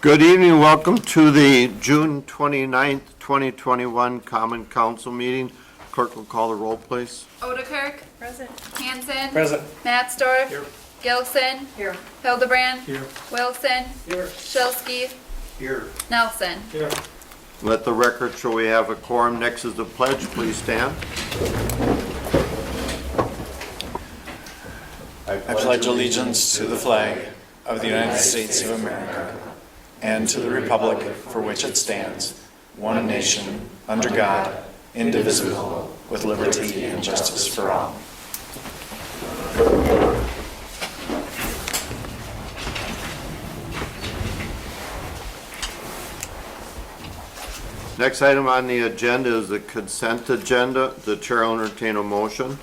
Good evening, welcome to the June 29th, 2021 Common Council meeting. Clerk will call the roll, please. Odekirk. Present. Hanson. Present. Mattsdorf. Here. Gilson. Here. Hildebrand. Here. Wilson. Here. Shilsky. Here. Nelson. Here. Let the record show we have a quorum. Next is the pledge. Please stand. I pledge allegiance to the flag of the United States of America and to the republic for which it stands, one nation, under God, indivisible, with liberty and justice for all. Next item on the agenda is the consent agenda. The chair will entertain a motion.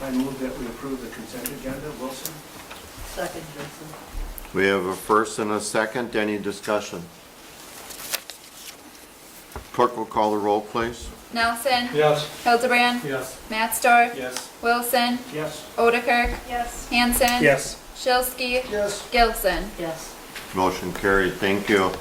I move that we approve the consent agenda. Wilson? Second, Jensen. We have a first and a second. Any discussion? Clerk will call the roll, please. Nelson. Yes. Hildebrand. Yes. Mattsdorf. Yes. Wilson. Yes. Odekirk. Yes. Hanson. Yes. Shilsky. Yes. Gilson. Yes. Motion carried. Thank you.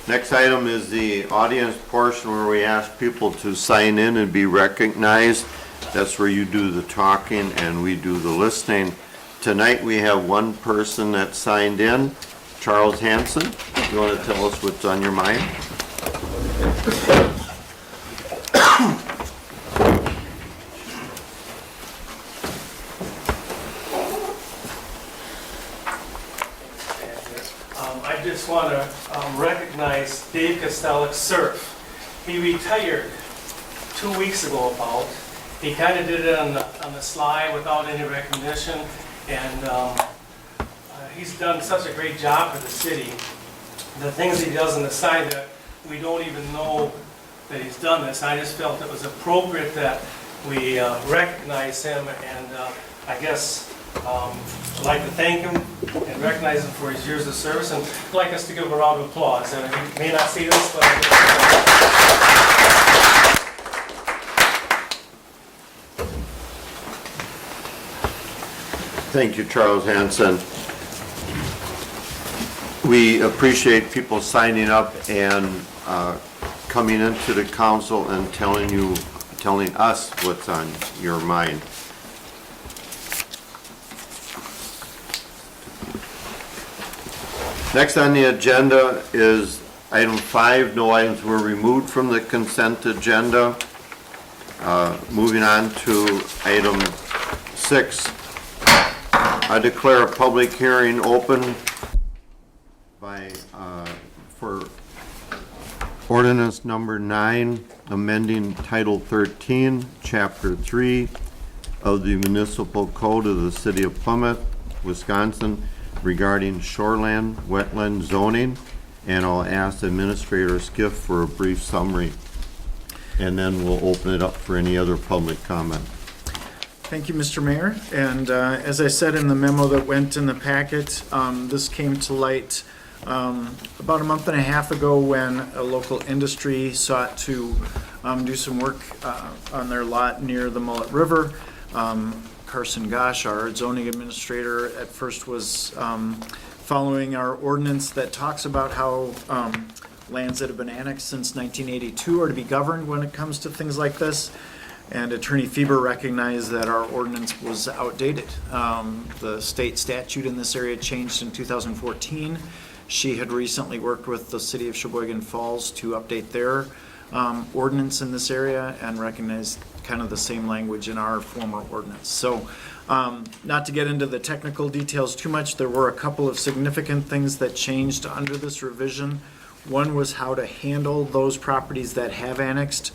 Next item is the audience portion where we ask people to sign in and be recognized. That's where you do the talking and we do the listening. Tonight we have one person that signed in, Charles Hanson. You want to tell us what's on your mind? I just want to recognize Dave Kostelik, Surf. He retired 2 weeks ago about. He kind of did it on the slide without any recognition, and he's done such a great job for the city. The things he does on the side that we don't even know that he's done this. I just felt it was appropriate that we recognize him, and I guess I'd like to thank him and recognize him for his years of service, and I'd like us to give him a round of applause. And you may not see this, but Thank you, Charles Hanson. We appreciate people signing up and coming into the council and telling us what's on your mind. Next on the agenda is item 5. No items were removed from the consent agenda. Moving on to item 6. I declare a public hearing open for ordinance number 9, amending Title 13, Chapter 3 of the Municipal Code of the City of Plymouth, Wisconsin, regarding shoreland wetland zoning, and I'll ask Administrator Skiff for a brief summary, and then we'll open it up for any other public comment. Thank you, Mr. Mayor. And as I said in the memo that went in the packet, this came to light about a month and a half ago when a local industry sought to do some work on their lot near the Mullet River. Carson Gosh, our zoning administrator, at first was following our ordinance that talks about how lands that have been annexed since 1982 are to be governed when it comes to things like this. And Attorney Fieber recognized that our ordinance was outdated. The state statute in this area changed in 2014. She had recently worked with the city of Sheboygan Falls to update their ordinance in this area and recognized kind of the same language in our former ordinance. So not to get into the technical details too much, there were a couple of significant things that changed under this revision. One was how to handle those properties that have annexed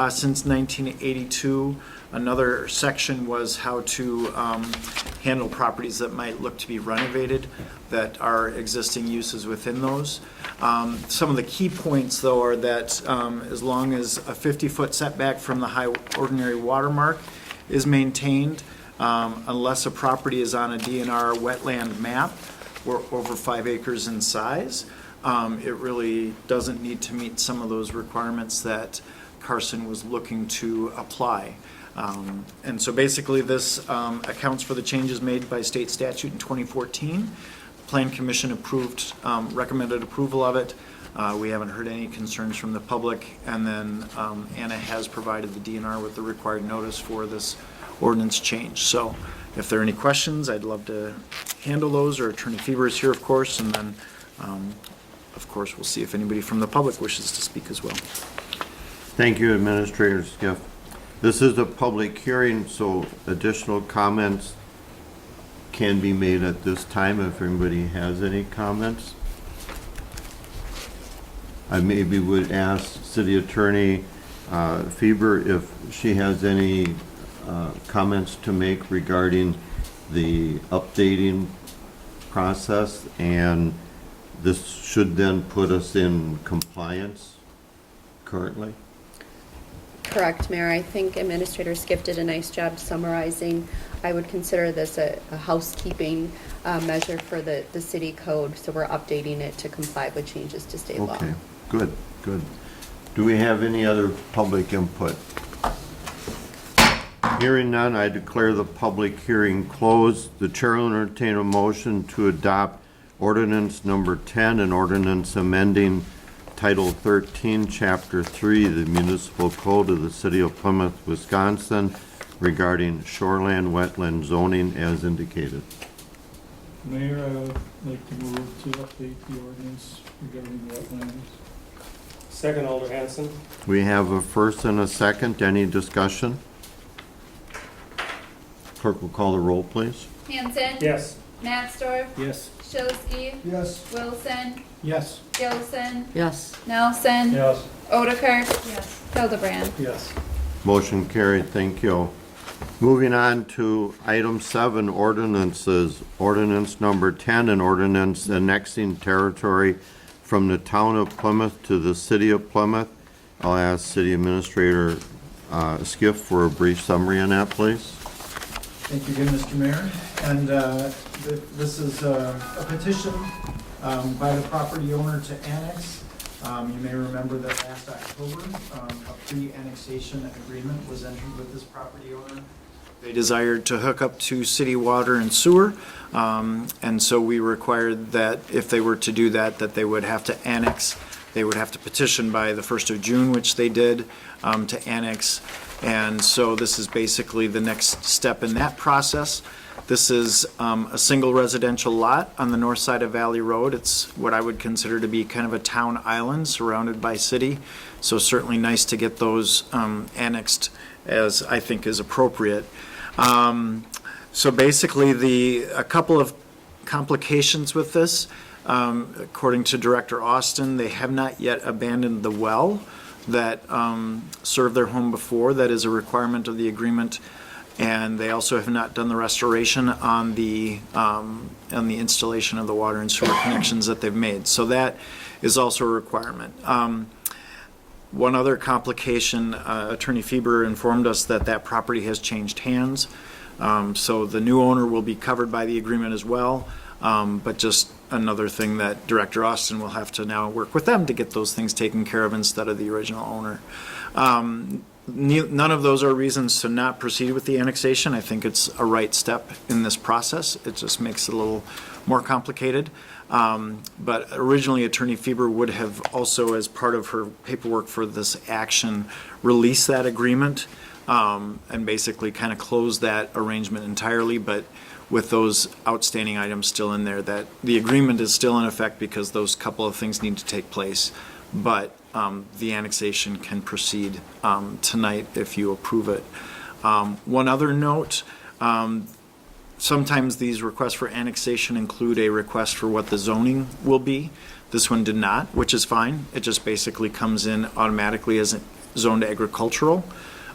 since 1982. Another section was how to handle properties that might look to be renovated that are existing uses within those. Some of the key points, though, are that as long as a 50-foot setback from the high ordinary watermark is maintained, unless a property is on a DNR wetland map or over 5 acres in size, it really doesn't need to meet some of those requirements that Carson was looking to apply. And so basically this accounts for the changes made by state statute in 2014. Plan Commission approved, recommended approval of it. We haven't heard any concerns from the public, and then Anna has provided the DNR with the required notice for this ordinance change. So if there are any questions, I'd love to handle those, or Attorney Feber is here, of course, and then, of course, we'll see if anybody from the public wishes to speak as well. Thank you, Administrator Skiff. This is a public hearing, so additional comments can be made at this time if anybody has any comments. I maybe would ask City Attorney Feber if she has any comments to make regarding the updating process, and this should then put us in compliance currently. Correct, Mayor. I think Administrator Skiff did a nice job summarizing. I would consider this a housekeeping measure for the city code, so we're updating it to comply with changes to state law. Okay, good, good. Do we have any other public input? Hearing none, I declare the public hearing closed. The chair will entertain a motion to adopt ordinance number 10, an ordinance amending Title 13, Chapter 3, the Municipal Code of the City of Plymouth, Wisconsin, regarding shoreland wetland zoning as indicated. Mayor, I would like to move to update the ordinance regarding wetlands. Second, Alder Hanson. We have a first and a second. Any discussion? Clerk will call the roll, please. Hanson. Yes. Matsdorf. Yes. Shilsky. Yes. Wilson. Yes. Gilson. Yes. Nelson. Yes. Odekirk. Yes. Hildebrand. Yes. Motion carried, thank you. Moving on to item 7, ordinances. Ordinance number 10, an ordinance annexing territory from the town of Plymouth to the city of Plymouth. I'll ask City Administrator Skiff for a brief summary on that, please. Thank you again, Mr. Mayor. And this is a petition by the property owner to annex. You may remember that last October, a pre-annexation agreement was entered with this property owner. They desired to hook up to city water and sewer, and so we required that if they were to do that, that they would have to annex. They would have to petition by the 1st of June, which they did, to annex. And so this is basically the next step in that process. This is a single residential lot on the north side of Valley Road. It's what I would consider to be kind of a town island surrounded by city. So certainly nice to get those annexed, as I think is appropriate. So basically a couple of complications with this. According to Director Austin, they have not yet abandoned the well that served their home before. That is a requirement of the agreement. And they also have not done the restoration on the installation of the water and sewer connections that they've made. So that is also a requirement. One other complication, Attorney Feber informed us that that property has changed hands. So the new owner will be covered by the agreement as well. But just another thing that Director Austin will have to now work with them to get those things taken care of instead of the original owner. None of those are reasons to not proceed with the annexation. I think it's a right step in this process. It just makes it a little more complicated. But originally, Attorney Feber would have also, as part of her paperwork for this action, released that agreement and basically kind of closed that arrangement entirely. But with those outstanding items still in there, that the agreement is still in effect because those couple of things need to take place. But the annexation can proceed tonight if you approve it. One other note, sometimes these requests for annexation include a request for what the zoning will be. This one did not, which is fine. It just basically comes in automatically as zoned agricultural.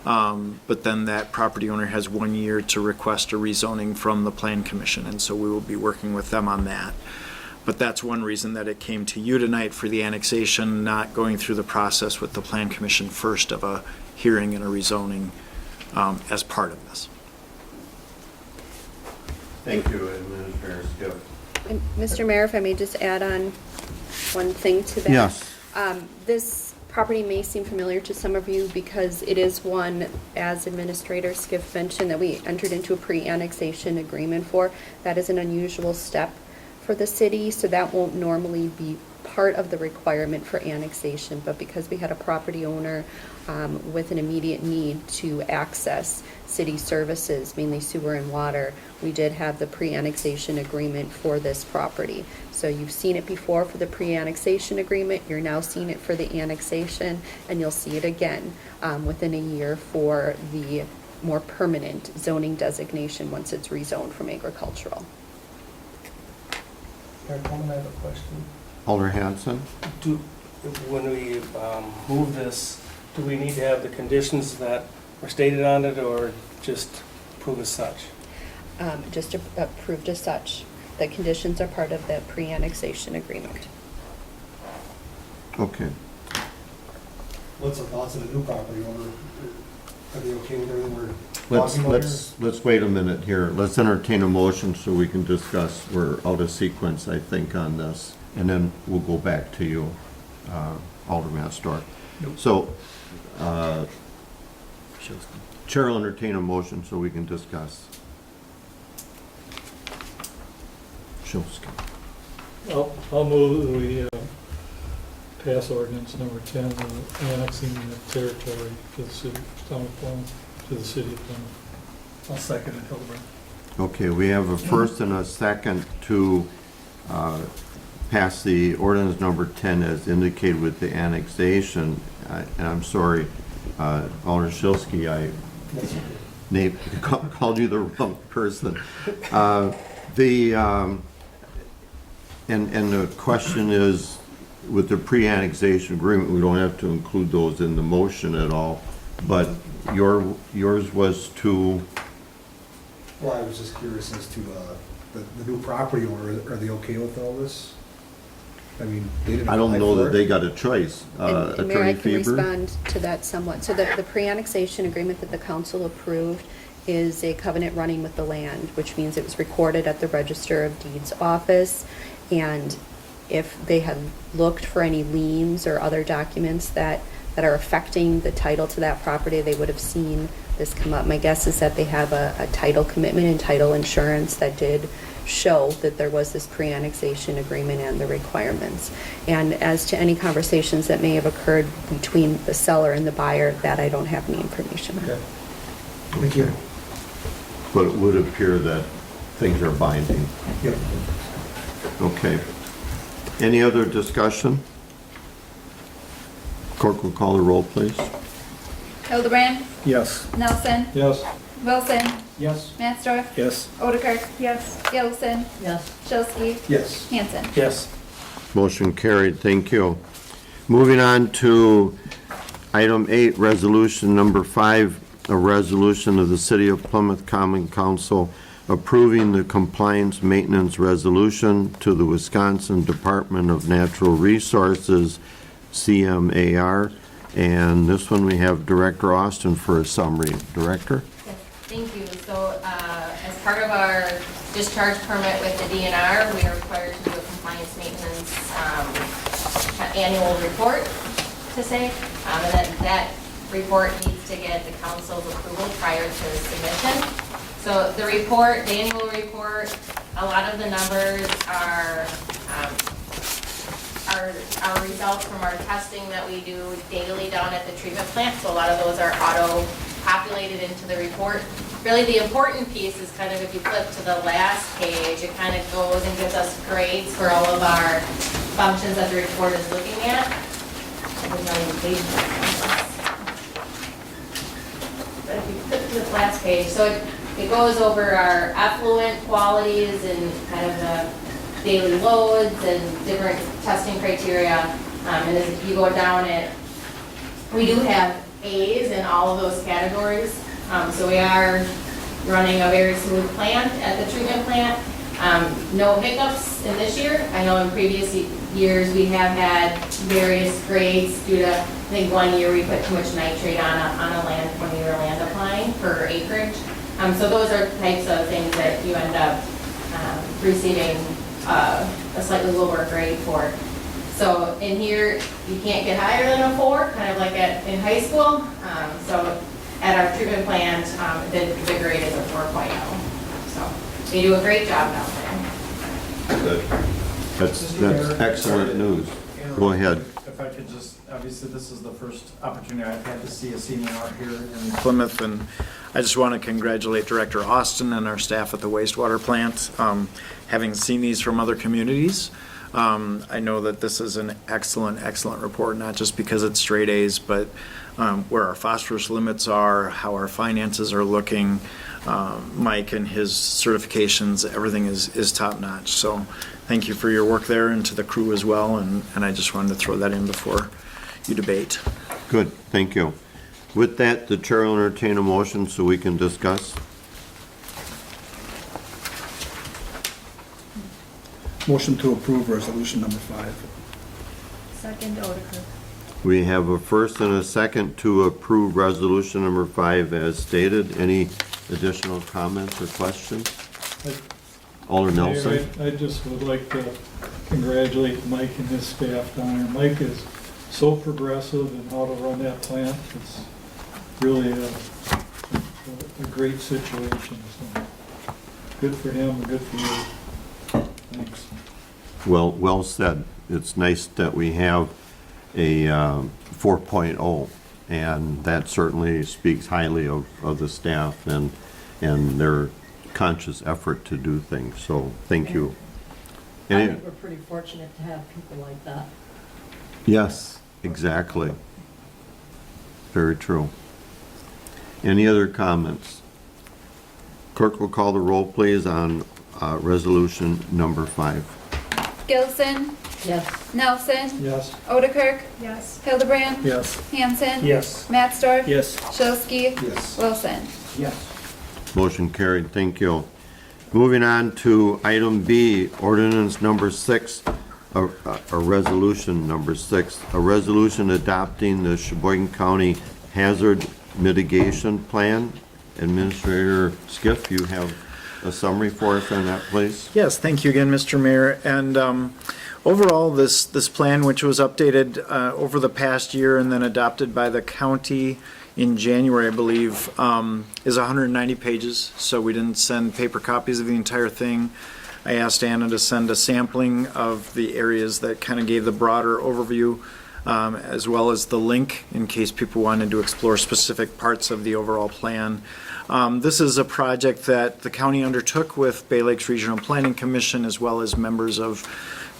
But then that property owner has 1 year to request a rezoning from the Plan Commission, and so we will be working with them on that. But that's one reason that it came to you tonight for the annexation, not going through the process with the Plan Commission first of a hearing and a rezoning as part of this. Thank you, Administrator Skiff. And Mr. Mayor, if I may just add on one thing to that. Yes. This property may seem familiar to some of you because it is one, as Administrator Skiff mentioned, that we entered into a pre-annexation agreement for. That is an unusual step for the city, so that won't normally be part of the requirement for annexation, but because we had a property owner with an immediate need to access city services, mainly sewer and water, we did have the pre-annexation agreement for this property. So you've seen it before for the pre-annexation agreement, you're now seeing it for the annexation, and you'll see it again within a year for the more permanent zoning designation once it's rezoned from agricultural. Mayor Coleman, I have a question. Alder Hanson? When we move this, do we need to have the conditions that were stated on it, or just prove as such? Just approved as such. The conditions are part of the pre-annexation agreement. Okay. What's the thoughts of the new property owner? Are they okay with everything we're talking about here? Let's wait a minute here. Let's entertain a motion so we can discuss. We're out of sequence, I think, on this. And then we'll go back to you, Alderman Astor. So, Chair will entertain a motion so we can discuss. Shilsky. I'll move that we pass ordinance number 10, annexing the territory to the city of Plymouth, to the city of Plymouth. I'll second it, Hildebrand. Okay, we have a first and a second to pass the ordinance number 10 as indicated with the annexation. And I'm sorry, Alder Shilsky, I called you the wrong person. And the question is, with the pre-annexation agreement, we don't have to include those in the motion at all, but yours was to, Well, I was just curious as to the new property owner, are they okay with all this? I mean, they didn't I don't apply know for that it. they got a choice. And Mayor, I Attorney can Faber? respond to that somewhat. So the pre-annexation agreement that the council approved is a covenant running with the land, which means it was recorded at the Register of Deeds office. And if they had looked for any liens or other documents that are affecting the title to that property, they would have seen this come up. My guess is that they have a title commitment and title insurance that did show that there was this pre-annexation agreement and the requirements. And as to any conversations that may have occurred between the seller and the buyer, that I don't have any information on. Okay. Thank you. But it would appear that things are binding. Yep. Okay. Any other discussion? Clerk will call the roll, please. Hildebrand, Yes. Nelson, Yes. Wilson, Yes. Mansdorf, Yes. Odekirk. Yes. Gilson, Yes. Shilsky, Yes. Hanson. Yes. Motion carried, thank you. Moving on to item 8, resolution number 5, a resolution of the City of Plymouth Common Council approving the compliance maintenance resolution to the Wisconsin Department of Natural Resources, CMAR. And this one we have Director Austin for a summary. Director? Yes, thank you. So as part of our discharge permit with the DNR, we are required to do a compliance maintenance annual report, to say. And then that report needs to get the council's approval prior to submission. So the report, the annual report, a lot of the numbers are results from our testing that we do daily down at the treatment plant. So a lot of those are auto-populated into the report. Really the important piece is kind of, if you flip to the last page, it kind of goes and gives us grades for all of our functions that the report is looking at. There's not even page numbers. But if you flip to the last page, so it goes over our effluent qualities and kind of the daily loads and different testing criteria. And as you go down it, we do have A's in all of those categories. So we are running a very smooth plant at the treatment plant. No hiccups in this year. I know in previous years we have had various grades due to, I think one year we put too much nitrate on a land when we were land applying for acreage. So those are types of things that you end up receiving a slightly lower grade for. So in here, you can't get higher than a 4, kind of like in high school. So at our treatment plant, the grade is a 4.0. So they do a great job down there. That's excellent news. Go ahead. If I could just, obviously, this is the first opportunity I've had to see a senior out here in Plymouth, and I just want to congratulate Director Austin and our staff at the wastewater plant. Having seen these from other communities, I know that this is an excellent, excellent report, not just because it's straight A's, but where our phosphorus limits are, how our finances are looking. Mike and his certifications, everything is top notch. So thank you for your work there, and to the crew as well. And I just wanted to throw that in before you debate. Good, thank you. With that, the chair will entertain a motion so we can discuss. Motion to approve resolution number 5. Second, Odekirk. We have a first and a second to approve resolution number 5 as stated. Any additional comments or questions? Alder Nelson? Mayor, I just would like to congratulate Mike and his staff down there. Mike is so progressive in how to run that plant. It's really a great situation. So good for him and good for you. Thanks. Well said. It's nice that we have a 4.0, and that certainly speaks highly of the staff and their conscious effort to do things. So thank you. I think we're pretty fortunate to have people like that. Yes, exactly. Very true. Any other comments? Clerk will call the roll, please, on resolution number 5. Gilson, Yes. Nelson, Yes. Odekirk, Yes. Hildebrand, Yes. Hanson. Yes. Matsdorf. Yes. Shilsky. Yes. Wilson. Yes. Motion carried. Thank you. Moving on to item B, ordinance number 6, a resolution number 6, a resolution adopting the Sheboygan County Hazard Mitigation Plan. Administrator Skiff, you have a summary for us on that, please? Yes, thank you again, Mr. Mayor. And overall, this plan, which was updated over the past year and then adopted by the county in January, I believe, is 190 pages. So we didn't send paper copies of the entire thing. I asked Anna to send a sampling of the areas that kind of gave the broader overview, as well as the link in case people wanted to explore specific parts of the overall plan. This is a project that the county undertook with Bay Lakes Regional Planning Commission, as well as members of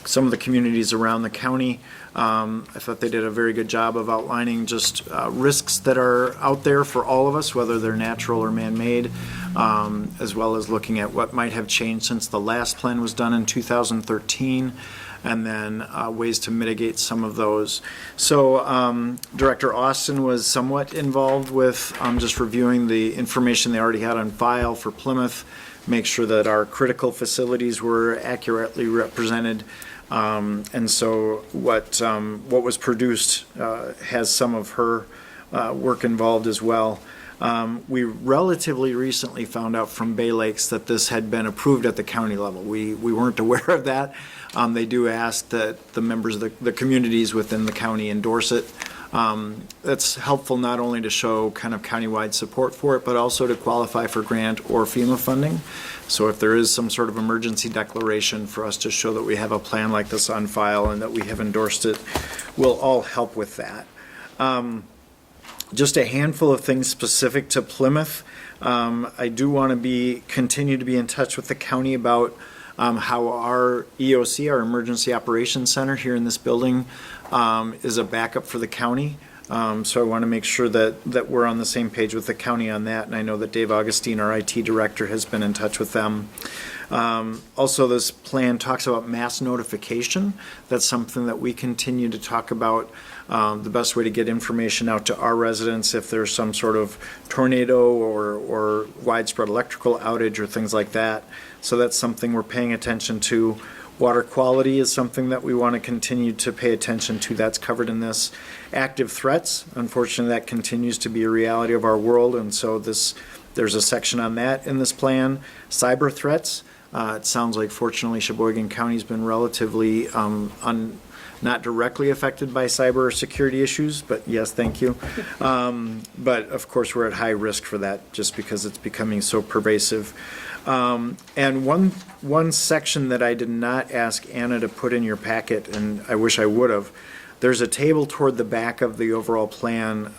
some of the communities around the county. I thought they did a very good job of outlining just risks that are out there for all of us, whether they're natural or man-made, as well as looking at what might have changed since the last plan was done in 2013, and then ways to mitigate some of those. So Director Austin was somewhat involved with just reviewing the information they already had on file for Plymouth, make sure that our critical facilities were accurately represented. And so what was produced has some of her work involved as well. We relatively recently found out from Bay Lakes that this had been approved at the county level. We weren't aware of that. They do ask that the members of the communities within the county endorse it. That's helpful not only to show kind of countywide support for it, but also to qualify for grant or FEMA funding. So if there is some sort of emergency declaration for us to show that we have a plan like this on file and that we have endorsed it, will all help with that. Just a handful of things specific to Plymouth. I do want to continue to be in touch with the county about how our EOC, our Emergency Operations Center here in this building, is a backup for the county. So I want to make sure that we're on the same page with the county on that. And I know that Dave Augustine, our IT director, has been in touch with them. Also, this plan talks about mass notification. That's something that we continue to talk about. The best way to get information out to our residents if there's some sort of tornado or widespread electrical outage or things like that. So that's something we're paying attention to. Water quality is something that we want to continue to pay attention to. That's covered in this. Active threats, unfortunately, that continues to be a reality of our world, and so there's a section on that in this plan. Cyber threats, it sounds like fortunately Sheboygan County's been relatively not directly affected by cyber security issues, but yes, thank you. But of course, we're at high risk for that just because it's becoming so pervasive. And one section that I did not ask Anna to put in your packet, and I wish I would have, there's a table toward the back of the overall plan,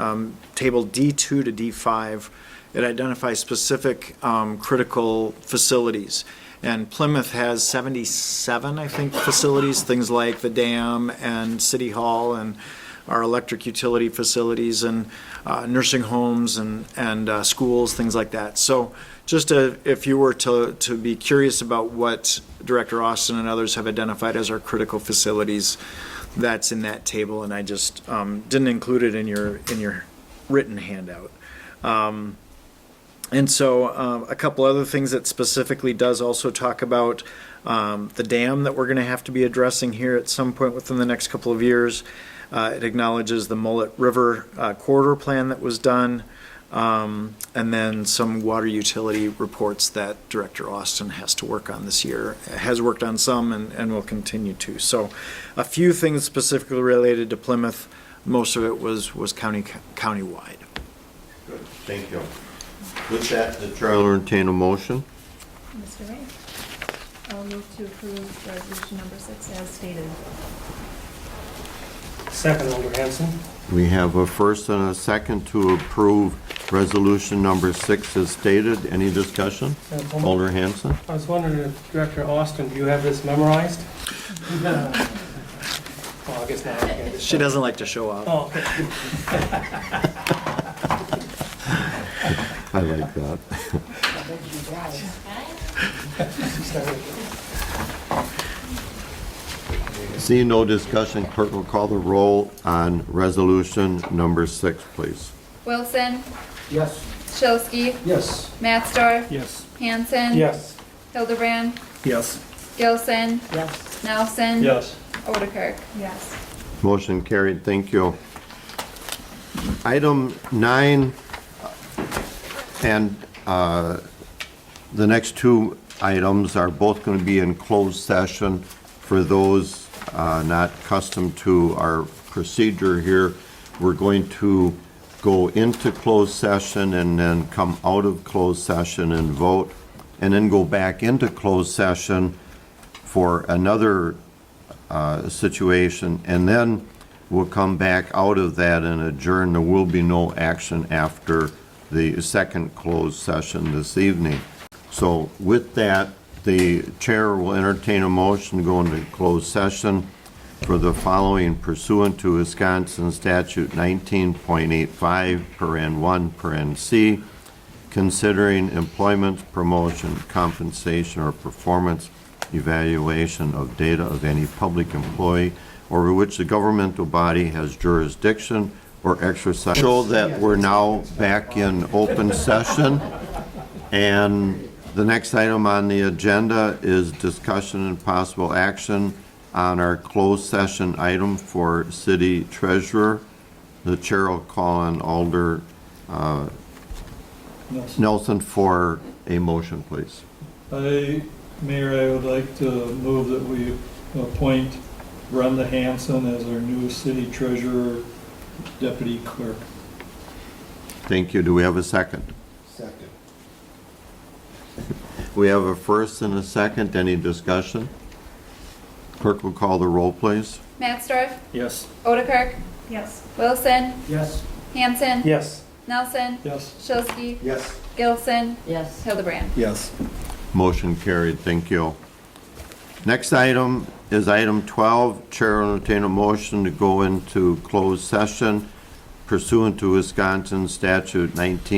table D2 to D5. It identifies specific critical facilities. And Plymouth has 77, I think, facilities, things like the dam and City Hall and our electric utility facilities and nursing homes and schools, things like that. So just if you were to be curious about what Director Austin and others have identified as our critical facilities, that's in that table, and I just didn't include it in your written handout. And so a couple other things that specifically does also talk about the dam that we're going to have to be addressing here at some point within the next couple of years. It acknowledges the Mullet River corridor plan that was done, and then some water utility reports that Director Austin has to work on this year. Has worked on some and will continue to. So a few things specifically related to Plymouth. Most of it was countywide. Good, thank you. With that, the chair will entertain a motion. Mr. Mayor, I'll move to approve resolution number 6 as stated. Second, Alder Hanson. We have a first and a second to approve resolution number 6 as stated. Any discussion? Alder Hanson? I was wondering if Director Austin, do you have this memorized? Well, I guess not. She doesn't like to show off. Oh, okay. I like that. Seeing no discussion, clerk will call the roll on resolution number 6, please. Wilson, Yes. Shilsky, Yes. Matsdorf, Yes. Hanson. Yes. Hildebrand, Yes. Gilson, Yes. Nelson. Yes. Odekirk. Yes. Motion carried, thank you. Item 9 and the next two items are both going to be in closed session. For those not accustomed to our procedure here, we're going to go into closed session and then come out of closed session and vote, and then go back into closed session for another situation, and then we'll come back out of that and adjourn. There will be no action after the second closed session this evening. So with that, the chair will entertain a motion to go into closed session for the following pursuant to Wisconsin Statute 19.85 paren 1 paren C, considering employment, promotion, compensation, or performance evaluation of data of any public employee over which the governmental body has jurisdiction or exercise. Show that we're now back in open session, and the next item on the agenda is discussion and possible action on our closed session item for city treasurer. The chair will call on Alder Nelson for a motion, please. Mayor, I would like to move that we appoint Brenda Hanson as our new city treasurer, deputy clerk. Thank you. Do we have a second? Second. We have a first and a second. Any discussion? Clerk will call the roll, please. Matsdorf, Yes. Odekirk, Yes. Wilson, Yes. Hanson. Yes. Nelson. Yes. Shilsky, Yes. Gilson, Yes. Hildebrand. Yes. Motion carried. Thank you. Next item is item 12. Chair will entertain a motion to go into closed session pursuant to Wisconsin Statute 19.